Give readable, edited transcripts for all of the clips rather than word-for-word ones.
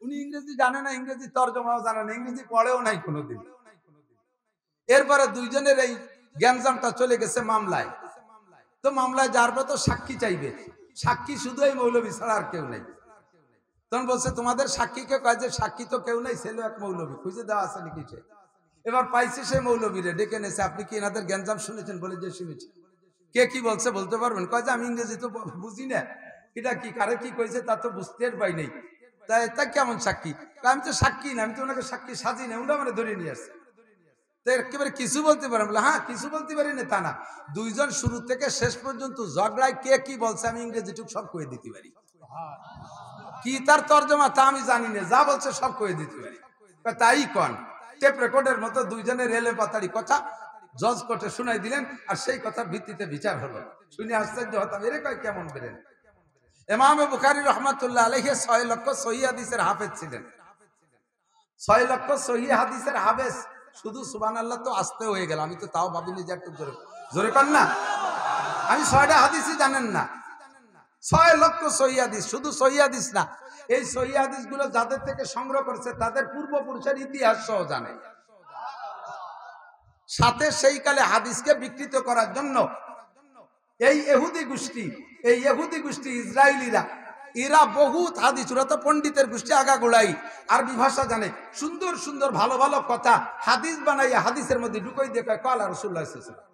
উনি ইংরেজি জানে না, ইংরেজি তর্জমাও জানে না, ইংরেজি পড়েও নাই কোনোদিন। এরপরে দুইজনের এই গ্যাঞ্জামটা চলে গেছে মামলায়। তো মামলায় যার পর তো সাক্ষী চাইবে, সাক্ষী শুধু এই মৌলবী ছাড়া আর কেউ নেই। তখন বলছে তোমাদের সাক্ষীকে কয় যে সাক্ষী তো কেউ নেই, ছেলে এক মৌলবী খুঁজে দেওয়া আছে নাকি সে। এবার পাইছে সে মৌলবীরে, ডেকে নেছে, আপনি কি এনাদের গ্যাঞ্জাম শুনেছেন? বলে যে শুনেছি। কে কি বলছে বলতে পারবেন? কয় যে আমি ইংরেজি তো বুঝি না, এটা কি কারে কি কইছে তা তো বুঝতে পাই নাই। তাই তা কেমন সাক্ষী? আমি তো সাক্ষী না, আমি তো ওনাকে সাক্ষী সাজি না, ওটা মানে ধরে নিয়ে আসছে। তো একেবারে কিছু বলতে পারেন? বলে হ্যাঁ কিছু বলতে পারি না তা না, দুইজন শুরু থেকে শেষ পর্যন্ত ঝগড়ায় কে কি বলছে আমি ইংরেজি টুক সব কয়ে দিতে পারি। কি তার তর্জমা তা আমি জানি না, যা বলছে সব কয়ে দিতে পারি। তাই কন টেপ রেকর্ডের মতো দুইজনের রেলে পাতাড়ি কথা জজ কোর্টে শুনাই দিলেন, আর সেই কথার ভিত্তিতে বিচার হলো। শুনে আশ্চর্য হতাম, এরে কয় কেমন বেরেন। ইমাম বুখারী রাহমাতুল্লাহ আলাইহি 6 লক্ষ সহিহ হাদিসের হাফেজ ছিলেন। 6 লক্ষ সহিহ হাদিসের হাফেজ। শুধু সুবহানাল্লাহ তো আসতে হয়ে গেল, আমি তো তাও ভাবিনি যে একটু জোরে জোরে কর না। আমি 6টা হাদিসই জানেন না, 6 লক্ষ সহিহ হাদিস। শুধু সহিহ হাদিস না, এই সহিহ হাদিসগুলো যাদের থেকে সংগ্রহ করেছে তাদের পূর্বপুরুষের ইতিহাস সহ জানে। সাথে সেই কালে হাদিসকে বিকৃত করার জন্য এই ইহুদি গোষ্ঠী ইসরায়েলিরা, এরা বহুত হাদিস, ওরা তো পণ্ডিতের গোষ্ঠী আগাগোড়াই, আরবি ভাষা জানে, সুন্দর সুন্দর ভালো ভালো কথা হাদিস বানাইয়া হাদিসের মধ্যে ঢুকাই দিয়ে কয় কালা রাসূলুল্লাহ সাল্লাল্লাহু আলাইহি ওয়াসাল্লাম।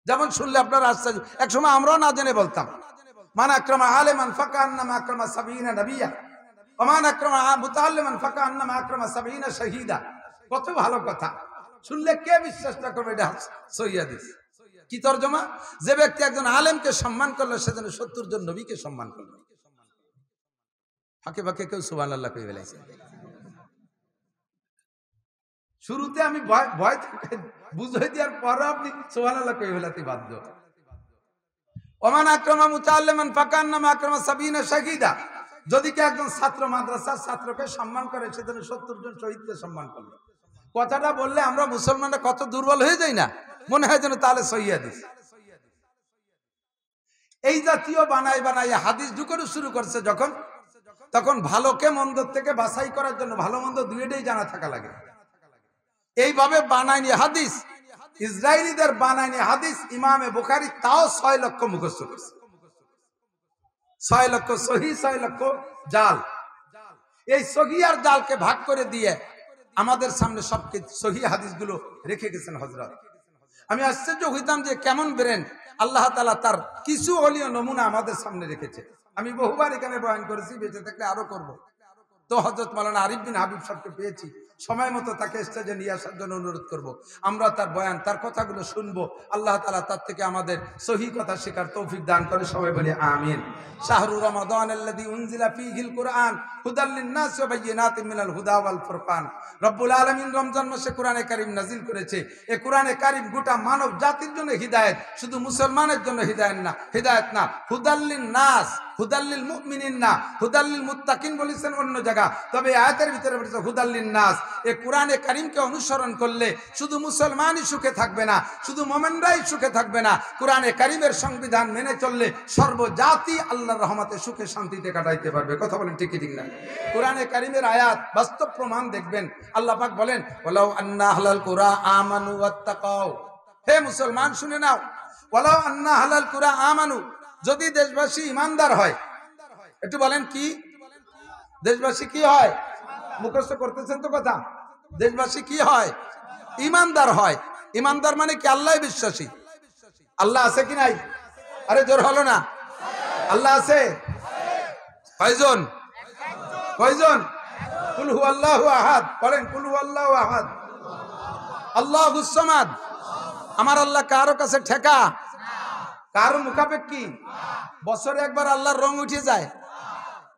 যেমন শুনলে আপনারা আশ্চর্য, একসময় আমরাও না জেনে বলতাম মান আকরামা আলিমান ফাকান্নামা আকরামা সাবিনা নবিয়্যা ওয়া মান আকরামা মুতাআল্লিমান ফাকান্নামা আকরামা সাবিনা শাহীদা। কত ভালো কথা, শুনলে কে বিশ্বাসটা করবে? এটা সহিহ হাদিস। কি তরজমা? যে ব্যক্তি একজন আলেমকে সম্মান করলো সে যেন 70 জন নবীকে সম্মান করলো। ফাঁকে ফাঁকে কেউ সুবহানাল্লাহ কই ফেলাইছে। শুরুতে আমি ভয় বুঝাই দেওয়ার পর আপনি সুবহানাল্লাহ কই ফেলাতে বাধ্য। ওমান আকরামা মুতাআল্লিমান ফাকান্নামা আকরামা সাবিনা শাহীদা। যদি কে একজন ছাত্র মাদ্রাসার ছাত্রকে সম্মান করে সে যেন 70 জন শহীদকে সম্মান করলো। কথাটা বললে আমরা মুসলমানরা কত দুর্বল হয়ে যাই না, মনে হয় যেন তাহলে সহিহ হাদিস। এই জাতীয় বানাই বানাই হাদিস ঢুকানো শুরু করছে যখন, তখন ভালোকে মন্দ থেকে বাছাই করার জন্য ভালো মন্দ দুইটাই জানা থাকা লাগে। এইভাবে বানায়নি হাদিস, ইসরায়েলিদের বানায়নি হাদিস ইমামে বুখারী তাও 6 লক্ষ মুখস্থ করছে। 6 লক্ষ সহিহ, 6 লক্ষ জাল। এই সহিহ আর জালকে ভাগ করে দিয়ে আমাদের সামনে সব সহিহ হাদিসগুলো রেখে গেছেন হযরত। আমি আশ্চর্য হইতাম যে কেমন বেরেন আল্লাহ তাআলা তার কিছু ওলিও নমুনা আমাদের সামনে রেখেছে। আমি বহুবার এখানে বয়ান করেছি, বেঁচে থাকলে আরো করব। তো হযরত মাওলানা আরিফ বিন হাবিব সাহেবকে পেয়েছি, সময় মতো তাকে স্টেজে নিয়ে আসার জন্য অনুরোধ করব। আমরা তার বয়ান, তার কথাগুলো শুনবো। আল্লাহ তাআলা তার থেকে আমাদের সহিহ কথা শেখার তৌফিক দান করে, সবাই বলি আমিন। শাহরু রমাদান আল্লাযী উনজিলা ফীহিল কুরআন হুদাল লিন-নাস ওয়া বায়্যিনাতিন মিনাল হুদা ওয়াল ফুরকান। রব্বুল আলামিন রমজান মাসে কোরআনে কারীম নাযিল করেছে। এই কোরআনে কারীম গোটা মানব জাতির জন্য হিদায়াত, শুধু মুসলমানের জন্য হিদায়াত না, হুদাল লিন-নাস, হুদাল লিল মুমিনিন না, হুদাল লিল মুত্তাকিন বলেছেন অন্য জায়গা, তবে আয়াতের ভিতরে বলেছে হুদাল লিন-নাস। এই কোরআনে কারীমকে অনুসরণ করলে শুধু মুসলমানই সুখে থাকবে না, শুধু মুমিনরাই সুখে থাকবে না, কোরআনে কারীমের সংবিধান মেনে চললে সর্বজাতি আল্লাহর রহমতে সুখে শান্তিতে কাটাইতে পারবে। কথা বলেন ঠিক কি ঠিক না? কোরআনে কারীমের আয়াত বাস্তব প্রমাণ দেখবেন। আল্লাহ পাক বলেন ওয়ালাউ আন্না আহলাল কুরা আমানু ওয়াত্তাকাও। হে মুসলমান শুনে নাও, ওয়ালাউ আন্না আহলাল কুরা আমানু, যদি দেশবাসী ইমানদার হয়। একটু বলেন কি দেশবাসী কি হয়? মুখস্থ করতেছেন তো কথা। দেশবাসী কি হয়? ইমানদার হয়। ইমানদার মানে কি? আল্লাহ বিশ্বাসী। আল্লাহ আছে কি নাই? আরে জোর হলো না। আল্লাহ আছে কয়জন? কয়জন? কুল হুয়াল্লাহু আহাদ। বলেন কুল হুয়াল্লাহু আহাদ, আল্লাহুস সামাদ। আমার আল্লাহ কারো কাছে ঠেকা, কারো মুখাপেক্ষী। বছরে একবার আল্লাহর রং উঠে যায়,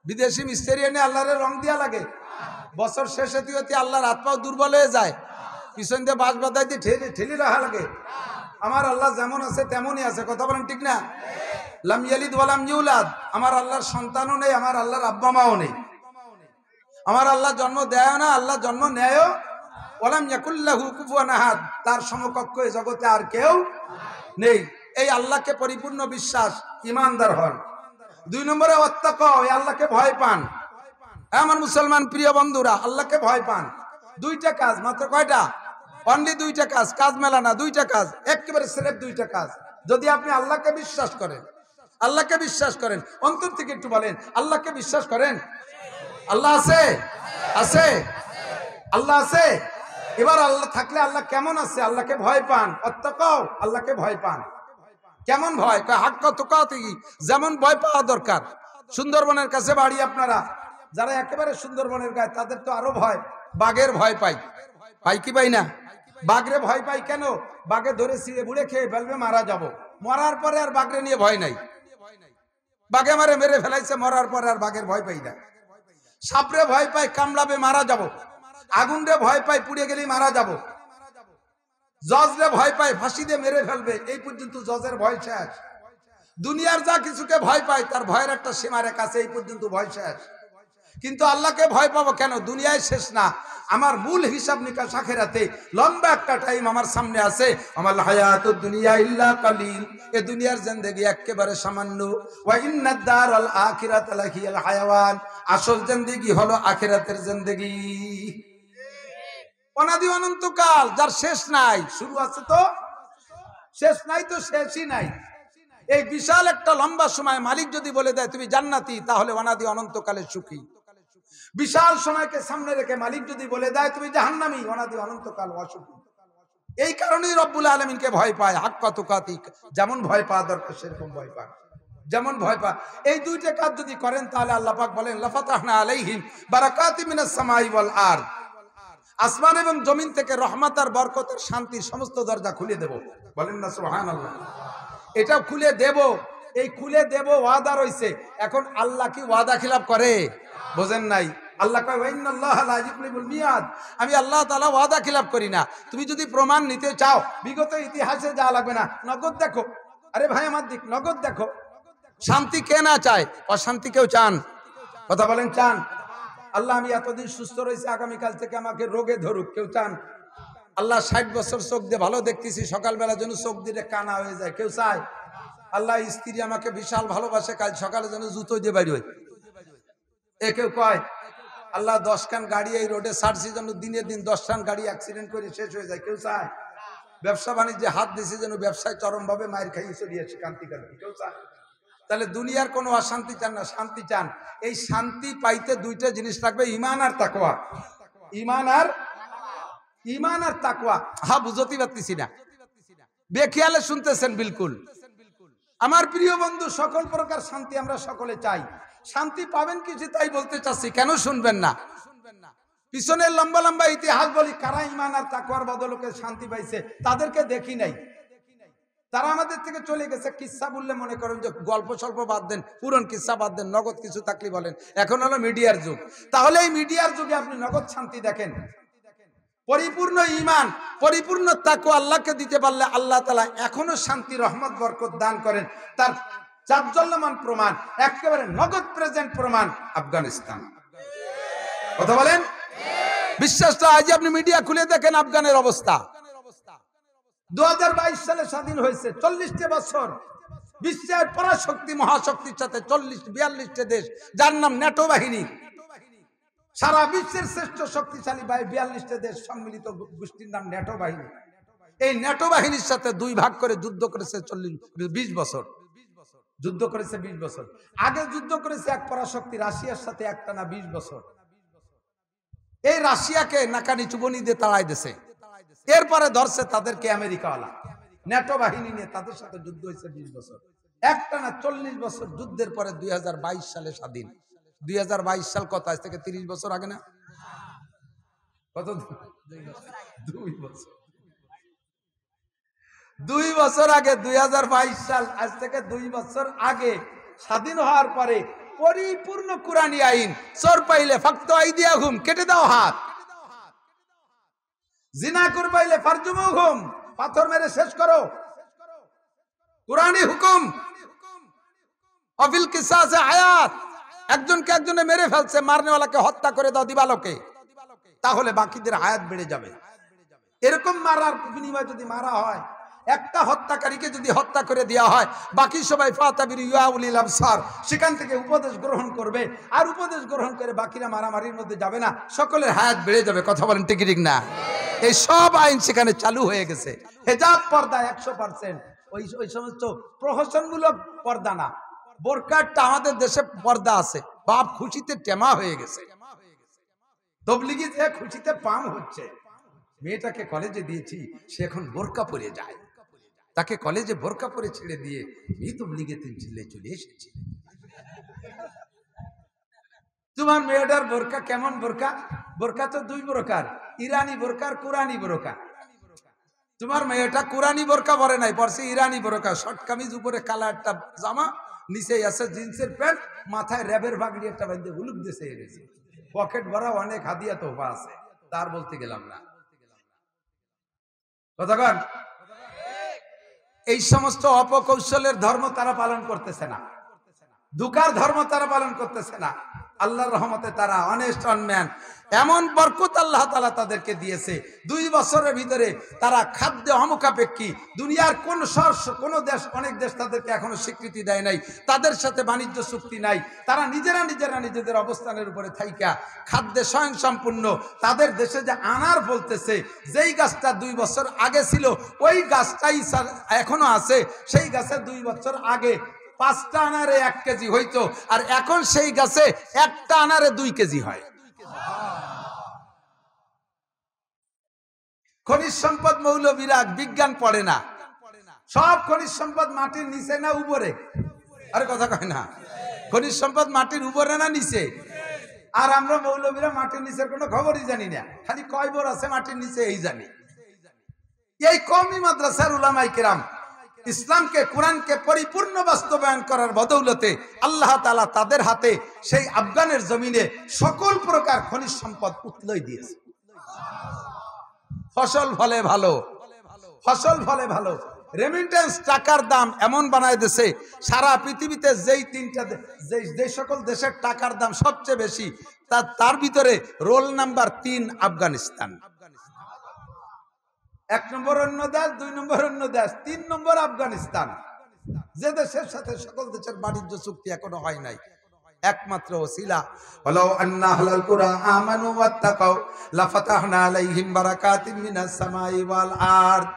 বিদেশি মিস্ত্রি এনে আল্লাহরের রং দিয়া লাগে। বছর শেষে হতে আল্লাহর হাত পাও দুর্বল হয়ে যায়, পিছন দিয়ে বাঁশ বাঁধাই দিয়ে ঠেলি রাখা লাগে। আমার আল্লাহ যেমন আছে তেমনই আছে। কথা বলেন ঠিক না? লাম ইয়ালিদ ওয়া লাম ইউলাদ। আমার আল্লাহর সন্তানও নেই, আমার আল্লাহর আব্বা মাও নেই। আমার আল্লাহ জন্ম দেয় না, আল্লাহ জন্ম নেয়ও। ওয়ালাম ইয়াকুল লাহু কুফুয়ান আহাদ, তার সমকক্ষ এই জগতে আর কেউ নেই। এই আল্লাহকে পরিপূর্ণ বিশ্বাস, ইমানদার হন। 2 নম্বরে ওয়াত্তাকাও, এই আল্লাহকে ভয় পান। আমার মুসলমান প্রিয় বন্ধুরা, আল্লাহকে ভয় পান। দুইটা কাজ মাত্র, কয়টা? অনলি দুইটা কাজ, কাজ মেলা না, দুইটা কাজ, একেবারে স্রেফ দুইটা কাজ। যদি আপনি আল্লাহকে বিশ্বাস করেন, আল্লাহকে বিশ্বাস করেন, অন্তর থেকে একটু বলেন, আল্লাহকে বিশ্বাস করেন? আল্লাহ আছে? আছে? আল্লাহ আছে? এবার আল্লাহ থাকলে আল্লাহ কেমন আছে? আল্লাহকে ভয় পান। অত্তাকাও, আল্লাহকে ভয় পান। কেমন ভয়? হাক্কা তুকাতিহি, যেমন ভয় পাওয়া দরকার। সুন্দরবনের কাছে বাড়ি আপনারা, যারা একেবারে সুন্দরবনের গায়ে, তাদের তো আরো ভয়। বাঘের ভয় পাই, পাই কি পাই না? বাঘরে ভয় পাই কেন? বাঘে ধরে ছিঁড়ে বুড়ে খেয়ে ফেলবে, মারা যাব। মরার পরে আর বাঘরে নিয়ে ভয় নাই। বাঘে মারে মেরে ফেলাইছে, মরার পরে আর বাঘের ভয় পাই না। সাপরে ভয় পাই, কামড়াবে, মারা যাব। আগুনরে ভয় পাই, পুড়ে গেলেই মারা যাব। জজরে ভয় পাই, ফাঁসি দিয়ে মেরে ফেলবে, এই পর্যন্ত জজের ভয় শেষ। দুনিয়ার যা কিছুকে ভয় পাই, তার ভয়ের একটা সীমারেখা আছে, এই পর্যন্ত ভয় শেষ। কিন্তু আল্লাহকে ভয় পাবো কেন? দুনিয়ায় শেষ না, আমার মূল হিসাব নিকাশ আখিরাতে। লম্বা একটা টাইম আমার সামনে আছে। আমার হায়াতুদ দুনিয়া ইল্লা কালিল, এই দুনিয়ার জিন্দেগি একেবারে সামান্য। ওয়া ইন্নাদ দারাল আখিরাতা লাহিয়াল হায়াওয়ান, আসল জিন্দেগি হলো আখিরাতের জিন্দেগি। অনাদি অনন্তকাল, যার শেষ নাই, শুরু আছে তো শেষ নাই, তো শেষই নাই। এই বিশাল একটা লম্বা সময় মালিক যদি বলে দেয় তুমি জান্নাতি, তাহলে অনাদি অনন্তকালের সুখী। বিশাল সময়কে সামনে রেখে মালিক যদি বলে দেয় তুমি জাহান্নামী, অনাদি অনন্তকাল অসুখী। এই কারণেই রব্বুল আলামিনকে ভয় পায়। হাক্কা তুকাতি, যেমন ভয় পাওয়া দরকার সেরকম ভয় পায়, যেমন ভয় পায়। এই দুইটা কাজ যদি করেন, তাহলে আল্লাহ পাক বলেন লাফাতাহনা আলাইহিম বারাকাতিম মিনাস সামাই ওয়াল আরদ, আসমান এবং জমিন থেকে রহমত আর বরকতের শান্তির সমস্ত দরজা খুলে দেব। বলেন না সুবহানাল্লাহ। এটা খুলে দেব, এই খুলে দেব ওয়াদা রইছে। এখন আল্লাহ কি ওয়াদা খিলাফ করে? বোঝেন নাই? আল্লাহ কয় ওয়া ইন্নাল্লাহা লা ইউখলিফুল মিয়াদ, আমি আল্লাহ তাআলা ওয়াদা খিলাফ করি না। তুমি যদি প্রমাণ নিতে চাও, বিগত ইতিহাসে যা লাগবে না, নগদ দেখো। আরে ভাই আমার দিক, নগদ দেখো। শান্তি কে না চায়? অশান্তি কেউ চান? কথা বলেন, চান? আল্লাহ আমি এতদিন সুস্থ রয়েছে, আগামীকাল থেকে আমাকে রোগে ধরুক, কেউ চান? আল্লাহ 60 বছর চোখ দিয়ে ভালো দেখতেছি, সকালবেলা যেন চোখ দিয়ে কানা হয়ে যায়, কেউ চায়? আল্লাহ স্ত্রী আমাকে বিশাল ভালোবাসে, কাল সকালে যেন জুতো দিয়ে বাড়ি হয়, এ কেউ কয়? আল্লাহ 10 খান গাড়ি এই রোডে ছাড়ছি যেন দিনে দিন 10 খান গাড়ি অ্যাক্সিডেন্ট করে শেষ হয়ে যায়, কেউ চায়? ব্যবসা বাণিজ্যে হাত দিছে যেন ব্যবসায় চরম ভাবে মায়ের খাইয়ে চলিয়েছে কান্তি কান্তি, কেউ চায়? তাহলে দুনিয়ার কোনো অশান্তি চান না, শান্তি চান। এই শান্তি পাইতে দুইটা জিনিস লাগবে, ঈমান আর তাকওয়া। ঈমান আর তাকওয়া। হ্যাঁ, বুঝতে পারতেছি না, বেখেয়ালে শুনতেছেন বিলকুল। আমার প্রিয় বন্ধু, সকল প্রকার শান্তি আমরা সকলে চাই। শান্তি পাবেন কিছু, তাই বলতে চাচ্ছি, কেন শুনবেন না? পিছনের লম্বা লম্বা ইতিহাস বলি, কারা ঈমান আর তাকওয়ার বদলকে শান্তি পাইছে, তাদেরকে দেখি নাই। তারা আমাদের থেকে চলে গেছে। কিসসা বললে মনে করেন যে গল্প স্বল্প বাদ দেন, পুরন কিসসা বাদ দেন, নগদ কিছু থাকলে বলেন। এখন হলো মিডিয়ার যুগ। তাহলে এই মিডিয়ার যুগে আপনি নগদ শান্তি দেখেন। পরিপূর্ণ ঈমান, পরিপূর্ণ তাকওয়া আল্লাহকে দিতে পারলে আল্লাহ তাআলা এখনো শান্তি, রহমত, বরকত দান করেন। তার চাঞ্চল্যমান প্রমাণ, একেবারে নগদ প্রেজেন্ট প্রমাণ আফগানিস্তান। কথা বলেন, বিশ্বাসটা আজ আপনি মিডিয়া খুলে দেখেন আফগানের অবস্থা। 2022 সালে স্বাধীন হয়েছে, 40 বছর বিশ্বের পরাশক্তি মহাশক্তির সাথে 42টা দেশ, যার নাম ন্যাটো বাহিনী, সারা বিশ্বের শ্রেষ্ঠ শক্তিশালী 42টা দেশ সম্মিলিত গোষ্ঠীর নাম ন্যাটো বাহিনী। এই ন্যাটো বাহিনীর সাথে দুই ভাগ করে যুদ্ধ করেছে 20 বছর যুদ্ধ করেছে। 20 বছর আগে যুদ্ধ করেছে এক পরাশক্তি রাশিয়ার সাথে একটানা 20 বছর। এই রাশিয়াকে নাকানি চুবনি দিয়ে তাড়াই দিয়েছে। এরপরে ধরছে তাদেরকে আমেরিকাওয়ালা, ন্যাটো বাহিনী নিয়ে তাদের সাথে যুদ্ধ হয়েছে 20 বছর, একটানা 40 বছর যুদ্ধের পরে 2022 সালে স্বাধীন। 2022 সাল কত? আজ থেকে 30 বছর আগে না? কত? 2 বছর। 2 বছর আগে, 2022 সাল, আজ থেকে 2 বছর আগে স্বাধীন হওয়ার পরে পরিপূর্ণ কুরআনী আইন, চোর পাইলে ফাকতু আইদিয়াহুম, কেটে দাও হাত। জিনা করবাইলে ফারজুমুহুম, পাথর মেরে শেষ করো। কুরআনী হুকুম। অফিল কিসাসে হায়াত, একজনকে একজনে মেরে ফেলছে, মারনেওয়ালাকে হত্যা করে দাও দিবালোকে, তাহলে বাকিদের হায়াত বেড়ে যাবে। এরকম মারার বিনিময়ে যদি মারা হয়, একটা হত্যাকারীকে যদি হত্যা করে দেওয়া হয়, বাকি সবাই ফাতাবির ইউলিল আবসার সেখান থেকে উপদেশ গ্রহণ করবে, আর উপদেশ গ্রহণ করে বাকিরা মারামারির মধ্যে যাবে না, সকলের হায়াত বেড়ে যাবে। কথা বলেন ঠিক ঠিক না? এই সব আইন সেখানে চালু হয়ে গেছে। হেজাব পর্দা 100%, ওই সমস্ত প্রহসনমূলক পর্দা না। বোরকাটা আমাদের দেশে পর্দা আছে, বাপ খুশিতে টেমা হয়ে গেছে, তবলিগি যে খুশিতে পাম হচ্ছে। মেয়েটাকে কলেজে দিয়েছি, সে এখন বোরকা পরে যায়, তাকে কলেজে বোরকা পরে ছেড়ে দিয়ে মেয়ে তবলিগে চলে এসেছে। তোমার মেয়েটার বোরকা কেমন বোরকা? বোরকা তো দুই প্রকার, ইরানি বোরকা আর কোরআনি বোরকা। তোমার মেয়েটা কোরআনি বোরকা পরে নাই, পরছে ইরানি বোরকা, শর্ট কামিজ, উপরে কালা একটা জামা, নিচে আছে জিন্সের প্যান্ট, মাথায় র্যাবের ভাগড়ি একটা বাঁধে হুলুক দেশে এনেছে, পকেট ভরা অনেক হাদিয়া তোফা আছে, তার বলতে গেলাম না। কথাগণ, এই সমস্ত অপকৌশলের ধর্ম তারা পালন করতেছে না, ধোঁকার ধর্ম তারা পালন করতেছে না। আল্লাহর রহমতে তারা অনেস্ট অনম্যান, এমন বরকত আল্লাহ তাআলা তাদেরকে দিয়েছে। 2 বছরের ভিতরে তারা খাদ্যে অমুখাপেক্ষী। দুনিয়ার কোন দেশ, অনেক দেশ তাদেরকে এখনো স্বীকৃতি দেয় নাই, তাদের সাথে বাণিজ্য চুক্তি নাই। তারা নিজেরা নিজেদের অবস্থানের উপরে থাইকা খাদ্যে স্বয়ংসম্পূর্ণ। তাদের দেশে যে আনার বলতেছে, যেই গাছটা 2 বছর আগে ছিল ওই গাছটাই এখনো আছে। সেই গাছে 2 বছর আগে 5টা আনারে 1 কেজি হইতো, আর এখন সেই গাছে 1টা আনারে 2 কেজি হয়। খনিজ সম্পদ মৌলবীরা বিজ্ঞান পড়ে না, সব খনিজ সম্পদ মাটির নিচে না উপরে? আরে কথা কয় না, খনিজ সম্পদ মাটির উপরে না নিচে? আর আমরা মৌলবীরা মাটির নিচের কোনো খবরই জানি না, খালি কয় বোর আছে মাটির নিচে এই জানি। এই কওমি মাদ্রাসার উলামায়ে কেরাম ইসলামকে, কোরআনকে পরিপূর্ণ বাস্তবায়ন করার বদৌলতে আল্লাহ তাআলা তাদের হাতে সেই আফগানের জমিনে সকল প্রকার খনিজ সম্পদ উতলাই দিয়েছে। ফসল ফলে ভালো, ফসল ফলে ভালো। রেমিটেন্স টাকার দাম এমন বানায় দিয়েছে, সারা পৃথিবীতে যে সকল দেশের টাকার দাম সবচেয়ে বেশি, তার ভিতরে রোল নাম্বার 3 আফগানিস্তান। 1 নম্বর অন্য দেশ, 2 নম্বর অন্য দেশ, 3 নম্বর আফগানিস্তান। যে দেশের সাথে সকল দেশের বাণিজ্য চুক্তি এখনো হয় নাই, একমাত্র ওসিলা হলো আন্না আহলাল কুরআন আমানু ওয়াত্তাকাউ লাফাতাহনা আলাইহিম বারাকাতিন মিনাস সামাই ওয়াল আরদ।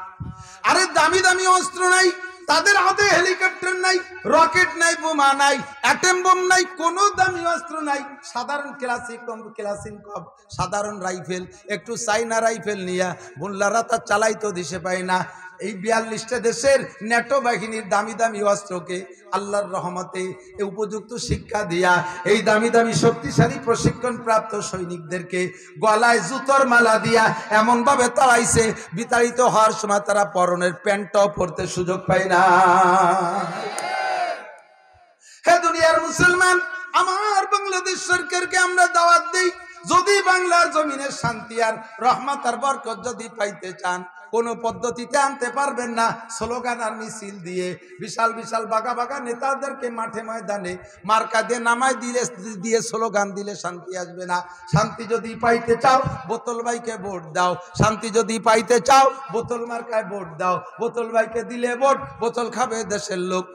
আরে দামি দামি অস্ত্র নাই তাদের হাতে, হেলিকপ্টার নাই, রকেট নাই, বোমা নাই, অ্যাটম বোম নাই, কোনো দামি অস্ত্র নাই। সাধারণ ক্লাসিকভ সাধারণ রাইফেল, একটু চাইনা রাইফেল নিয়া মোল্লারা তা চালাইতো দিশে পায় না। এই 42টা দেশের ন্যাটো বাহিনীর দামি দামি অস্ত্রকে আল্লাহর রহমতে উপযুক্ত শিক্ষা দিয়া এই দামি দামি শক্তিশালী প্রশিক্ষণ প্রাপ্ত সৈনিকদেরকে গলায় জুতোর মালা দিয়া এমন ভাবে তাড়াইছে, বিতাড়িত হওয়ার সময় তারা পরনের প্যান্টও পরতে সুযোগ পায় না। হে দুনিয়ার মুসলমান, আমার বাংলাদেশ সরকারকে আমরা দাওয়াত দেই, যদি বাংলার জমিনে শান্তি আর রহমত আর বরকত যদি পাইতে চান, কোন পদ্ধতিতে আনতে পারবেন না। স্লোগান আর মিছিল দিয়ে, বিশাল বিশাল বাগা বাগা নেতাদেরকে মাঠে ময়দানে মার্কা দিয়ে নামায় দিয়ে স্লোগান দিলে শান্তি আসবে না। শান্তি যদি পাইতে চাও বোতল ভাইকে ভোট দাও, শান্তি যদি পাইতে চাও বোতল মার্কায় ভোট দাও। বোতল ভাইকে দিলে ভোট, বোতল খাবে দেশের লোক।